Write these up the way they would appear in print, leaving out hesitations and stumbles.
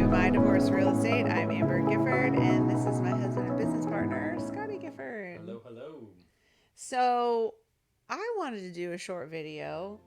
My Divorce Real Estate. I'm Amber Gifford, and this is my husband and business partner, Scotty Gifford. Hello, hello. So, I wanted to do a short video.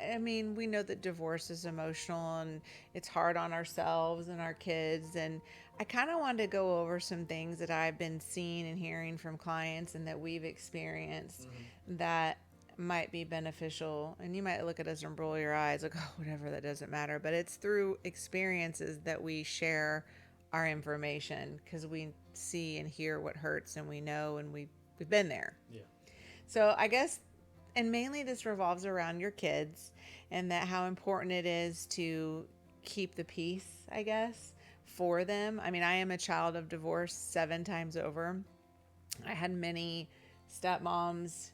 I mean, we know that divorce is emotional and it's hard on ourselves and our kids. And I kind of wanted to go over some things that I've been seeing and hearing from clients and that we've experienced that might be beneficial. And you might look at us and roll your eyes like, oh, whatever, that doesn't matter. But it's through experiences that we share our information because we see and hear what hurts and we know and we've been there. Yeah. So I guess, and mainly this revolves around your kids and that how important it is to keep the peace, I guess, for them. I mean, I am a child of divorce 7 times over. I had many stepmoms,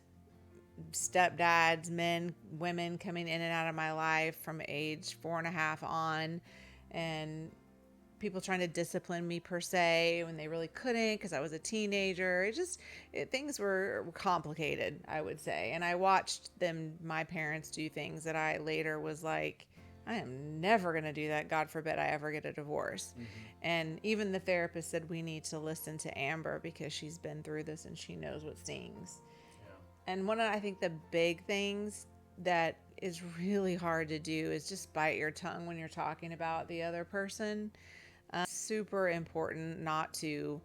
stepdads, men, women coming in and out of my life from age 4.5 on, and people trying to discipline me per se when they really couldn't because I was a teenager. Things were complicated, I would say. And I watched them, my parents, do things that I later was like, I am never going to do that. God forbid I ever get a divorce. And even the therapist said we need to listen to Amber because she's been through this and she knows what stings. Yeah. And one of, I think, the big things that is really hard to do is just bite your tongue when you're talking about the other person. Super important not to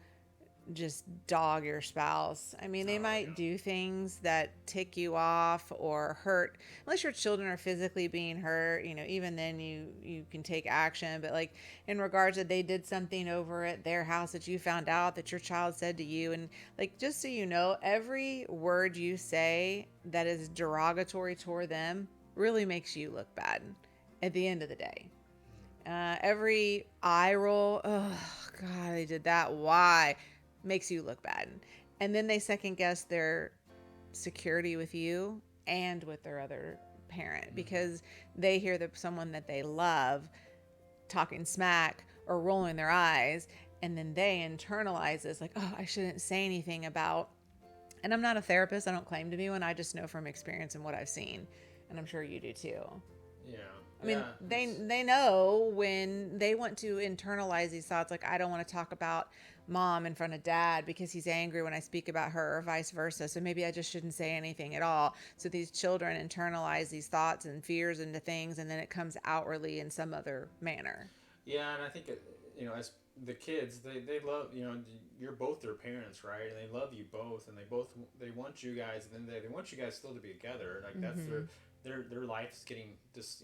just dog your spouse. I mean, they might do things that tick you off or hurt. Unless your children are physically being hurt, even then you can take action. But like in regards to they did something over at their house that you found out that your child said to you, and like just so you know, every word you say that is derogatory toward them really makes you look bad at the end of the day. Every eye roll, oh God, they did that. Why? Makes you look bad. And then they second guess their security with you and with their other parent because they hear that someone that they love talking smack or rolling their eyes, and then they internalize this like, oh, I shouldn't say anything about. And I'm not a therapist. I don't claim to be one. I just know from experience and what I've seen, and I'm sure you do too. Yeah. I mean, Yeah. they know when they want to internalize these thoughts, like I don't want to talk about mom in front of dad because he's angry when I speak about her, or vice versa. So maybe I just shouldn't say anything at all. So these children internalize these thoughts and fears into things, and then it comes outwardly in some other manner. Yeah, and I think as the kids, they love you're both their parents, right? And they love you both, and they want you guys, and then they want you guys still to be together. Like that's their life's getting just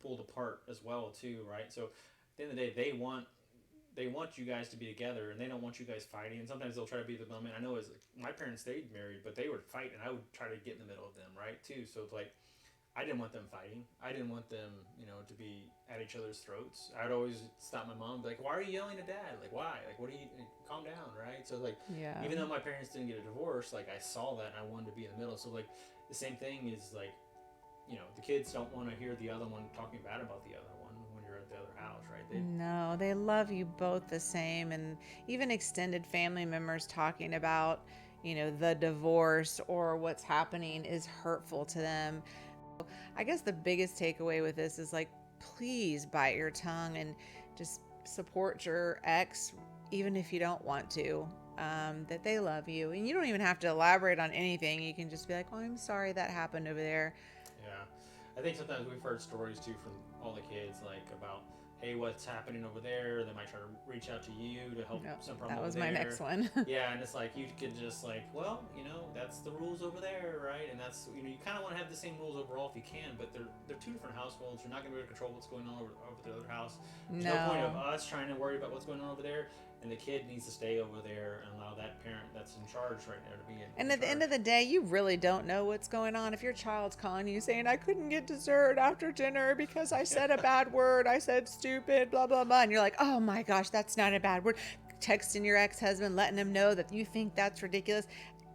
pulled apart as well too, right? So at the end of the day, they want you guys to be together, and they don't want you guys fighting. And sometimes they'll try to be the middleman. I know as my parents stayed married, but they would fight, and I would try to get in the middle of them, right? Too. So it's like I didn't want them fighting. I didn't want them, to be at each other's throats. I'd always stop my mom, and be like, "Why are you yelling at dad? Like, why? Like, what are you? Calm down, right?" So like, Yeah. even though my parents didn't get a divorce, like I saw that, and I wanted to be in the middle. So like, the same thing is like, the kids don't want to hear the other one talking bad about the other one when you're at the other house, right? No, they love you both the same. And even extended family members talking about, the divorce or what's happening is hurtful to them. I guess the biggest takeaway with this is like, please bite your tongue and just support your ex, even if you don't want to. That they love you, and you don't even have to elaborate on anything. You can just be like, "Oh, I'm sorry that happened over there." Yeah, I think sometimes we've heard stories too from all the kids, like about, hey, what's happening over there? They might try to reach out to you to help No, some problem that over was my there. next one. Yeah, and it's like you could just like, well, that's the rules over there, right? And that's you kind of want to have the same rules overall if you can, but they're two different households. You're not going to be able to control what's going on over the other house. There's no point of No. us trying to worry about what's going on over there, and the kid needs to stay over there and allow that parent that's in charge right now to be in And at the end charge. of the day, you really don't know what's going on. If your child's calling you saying, I couldn't get dessert after dinner because I said a bad word, I said stupid, blah, blah, blah. And you're like, oh my gosh, that's not a bad word. Texting your ex husband, letting him know that you think that's ridiculous.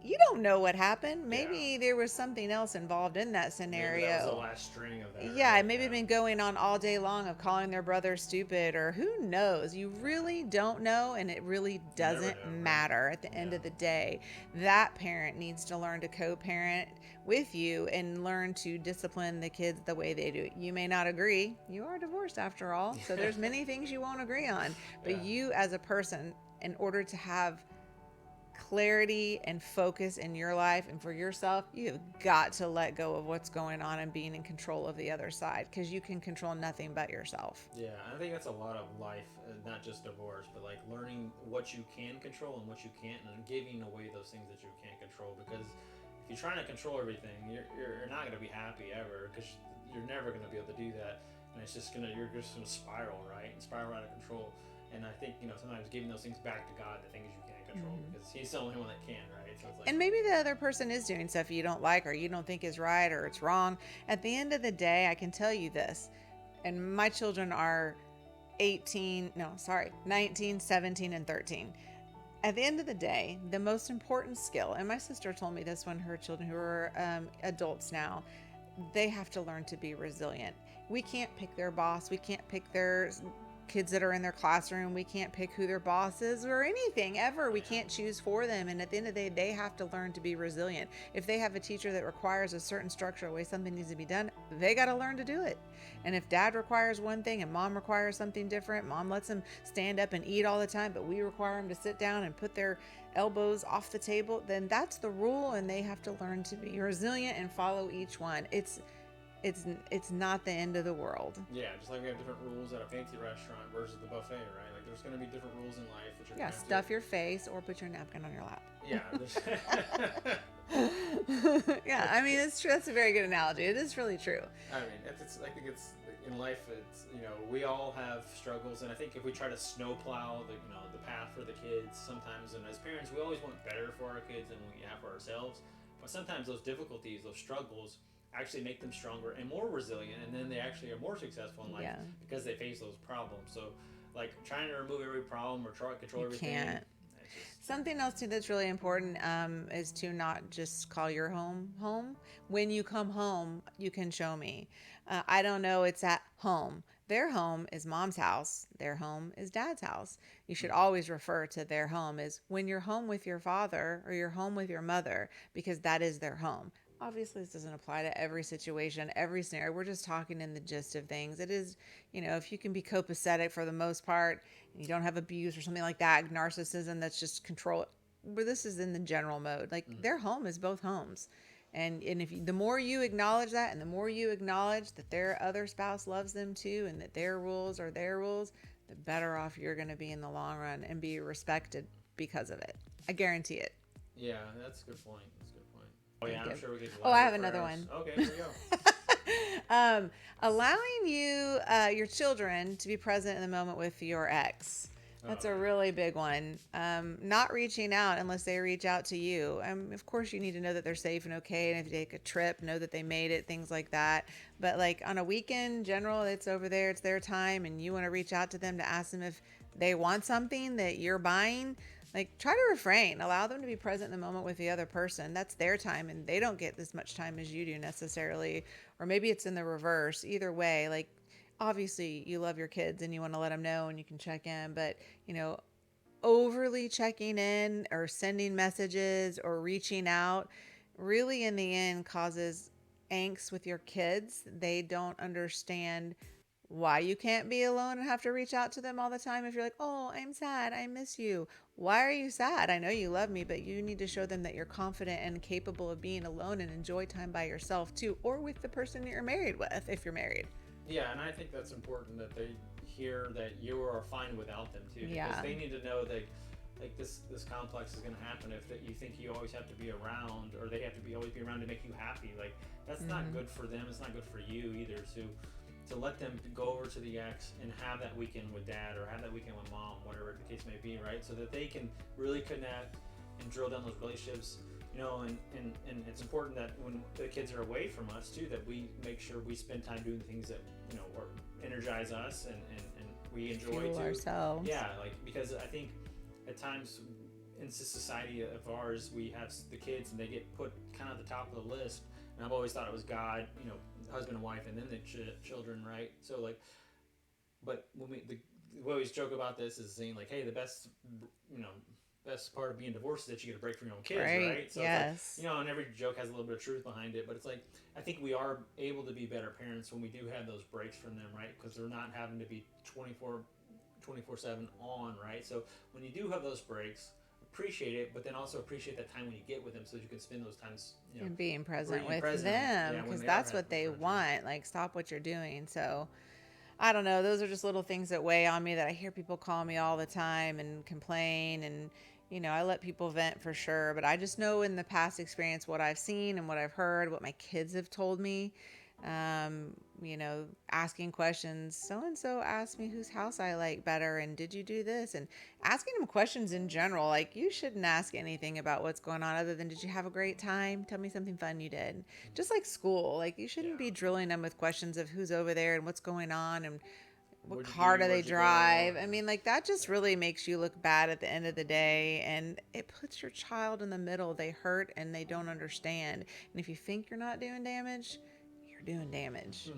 you don't know what happened. Yeah. Maybe there was something else involved in that Maybe that was the scenario. last string of that, Yeah, right? maybe Yeah. been going on all day long of calling their brother stupid, or who knows. You really don't know, and it really You never doesn't know, right? matter at the end Yeah. of the day. That parent needs to learn to co-parent with you and learn to discipline the kids the way they do it. You may not agree. You are divorced after all, so there's many things you won't agree on, but Yeah. you as a person, in order to have clarity and focus in your life and for yourself, you've got to let go of what's going on and being in control of the other side, because you can control nothing but yourself. Yeah, I think that's a lot of life, not just divorce, but like learning what you can control and what you can't, and giving away those things that you can't control. Because if you're trying to control everything, you're not going to be happy ever, because you're never going to be able to do that, and it's just gonna you're just gonna spiral, right, and spiral out of control. And I think sometimes giving those things back to God, the things you can't control, because He's the only one that can, right? So it's like, And maybe the other person is doing stuff you don't like or you don't think is right or it's wrong. At the end of the day, I can tell you this, and my children are 18, no, sorry, 19, 17, and 13. At the end of the day, the most important skill, and my sister told me this when her children, who are adults now, they have to learn to be resilient. We can't pick their boss. We can't pick their kids that are in their classroom. We can't pick who their boss is or anything ever. We can't choose for them. And at the end of the day, they have to learn to be resilient. If they have a teacher that requires a certain structural way something needs to be done, they got to learn to do it. And if dad requires one thing and mom requires something different, mom lets them stand up and eat all the time, but we require them to sit down and put their elbows off the table, then that's the rule, and they have to learn to be resilient and follow each one. It's not the end of the world. yeah, just like we have different rules at a fancy restaurant versus the buffet, right? Like there's going to be different rules in life that you're Yeah, going to have to. stuff your face or put your napkin on your lap. Yeah. Yeah, I mean, it's true. That's a very good analogy. It is really true. I mean, I think it's in life. It's we all have struggles, and I think if we try to snowplow the path for the kids, sometimes, and as parents, we always want better for our kids than we have for ourselves. But sometimes those difficulties, those struggles, actually make them stronger and more resilient, and then they actually are more successful in life Yeah. because they face those problems. So, like trying to remove every problem or try to control everything, Can't. it's just Something else too that's really important is to not just call your home home. When you come home, you can show me. I don't know. It's at home. Their home is mom's house. Their home is dad's house. You should always refer to their home as when you're home with your father or you're home with your mother, because that is their home. Obviously, this doesn't apply to every situation, every scenario. We're just talking in the gist of things. It is, if you can be copacetic for the most part, and you don't have abuse or something like that, narcissism that's just control. But this is in the general mode. Like their home is both homes. And if you, the more you acknowledge that, and the more you acknowledge that their other spouse loves them too, and that their rules are their rules, the better off you're going to be in the long run and be respected because of it. I guarantee it. yeah, that's a good point. That's a good point. Oh yeah, Thank I'm you. sure we could. Oh, I have elaborate for another hours. one. Okay, here we go. Allowing your children to be present in the moment with your ex. That's Oh a yeah. really big one. Not reaching out unless they reach out to you. Of course, you need to know that they're safe and okay. And if you take a trip, know that they made it, things like that. But like on a weekend, general, it's over there, it's their time, and you want to reach out to them to ask them if they want something that you're buying. Like, try to refrain. Allow them to be present in the moment with the other person. That's their time, and they don't get as much time as you do necessarily. Or maybe it's in the reverse. Either way, like, obviously you love your kids and you want to let them know and you can check in, but overly checking in or sending messages or reaching out really in the end causes angst with your kids. They don't understand why you can't be alone and have to reach out to them all the time. If you're like, oh, I'm sad, I miss you, why are you sad? I know you love me, but you need to show them that you're confident and capable of being alone and enjoy time by yourself too, or with the person that you're married with, if you're married. Yeah, and I think that's important that they hear that you are fine without them too, because Yeah. they need to know that like this complex is going to happen if that you think you always have to be around, or they have to be always be around to make you happy. Like that's not good for them. It's not good for you either. To let them go over to the ex and have that weekend with dad or have that weekend with mom, whatever the case may be, right? So that they can really connect and drill down those relationships. And it's important that when the kids are away from us too, that we make sure we spend time doing things that or energize us and we enjoy Fuel too. ourselves. Yeah, like because I think at times in society of ours, we have the kids, and they get put kind of at the top of the list. And I've always thought it was God, husband and wife, and then the children, right? So like, but when we always joke about this is saying like, hey, the best, you know, best part of being divorced is that you get a break from your own kids, Right. right? So it's like, Yes. and every joke has a little bit of truth behind it, but it's like, I think we are able to be better parents when we do have those breaks from them, right? Because they're not having to be 24/7 on, right? So when you do have those breaks, appreciate it, but then also appreciate that time when you get with them, so that you can spend those times, And being present being with present, them, yeah, when because they are that's what they in front of you. want. Like, stop what you're doing. So, I don't know. Those are just little things that weigh on me that I hear people call me all the time and complain. And, I let people vent for sure. But I just know in the past experience what I've seen and what I've heard, what my kids have told me. Asking questions. So and so asked me whose house I like better, and did you do this? And asking them questions in general. Like, you shouldn't ask anything about what's going on other than, did you have a great time? Tell me something fun you did. Just like school. Like, you shouldn't Yeah. be drilling them with questions of who's over there and what's going on and what What'd you car do? do they Where'd you go? drive. I mean, like, that just really makes you look bad at the end of the day, and it puts your child in the middle. They hurt and they don't understand. And if you think you're not doing damage, you're doing damage.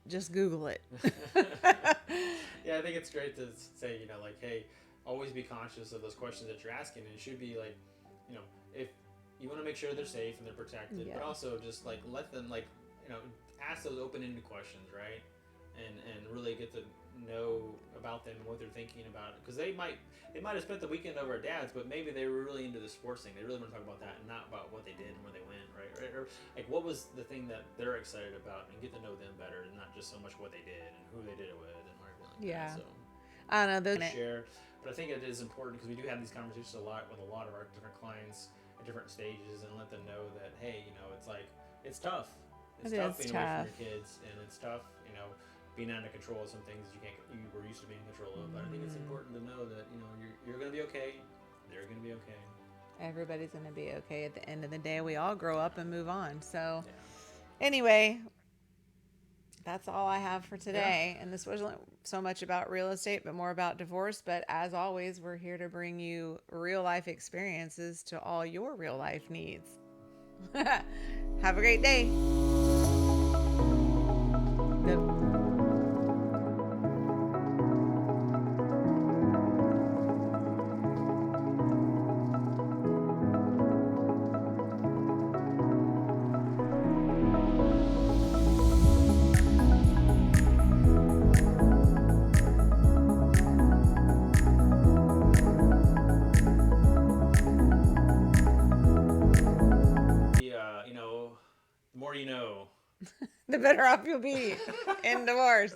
Just Google it. Yeah, I think it's great to say, like, hey, always be conscious of those questions that you're asking. And it should be like, if you want to make sure they're safe and they're protected, Yeah. but also just like let them, like, ask those open-ended questions, right? And really get to know about them and what they're thinking about it, because they might have spent the weekend over at dad's, but maybe they were really into the sports thing. They really want to talk about that and not about what they did and where they went, right? Or like, what was the thing that they're excited about, and get to know them better, and not just so much what they did and who they did it with and everything like Yeah. that. So I don't know. share, but I think it is important because we do have these conversations a lot with a lot of our different clients at different stages, and let them know that, hey, it's like, it's tough. It's It tough is being away tough. from your kids, and it's tough, being out of control of some things you were used to being in control of. But I think it's important to know that you're gonna be okay. They're gonna be okay. Everybody's going to be okay at the end of the day. We all grow up and move on. So, Yeah. anyway, that's all I have for Yeah. today. And this wasn't so much about real estate, but more about divorce. But as always, we're here to bring you real life experiences to all your real life needs. Have a great day. Good. The more you know. The better off you'll be in divorce.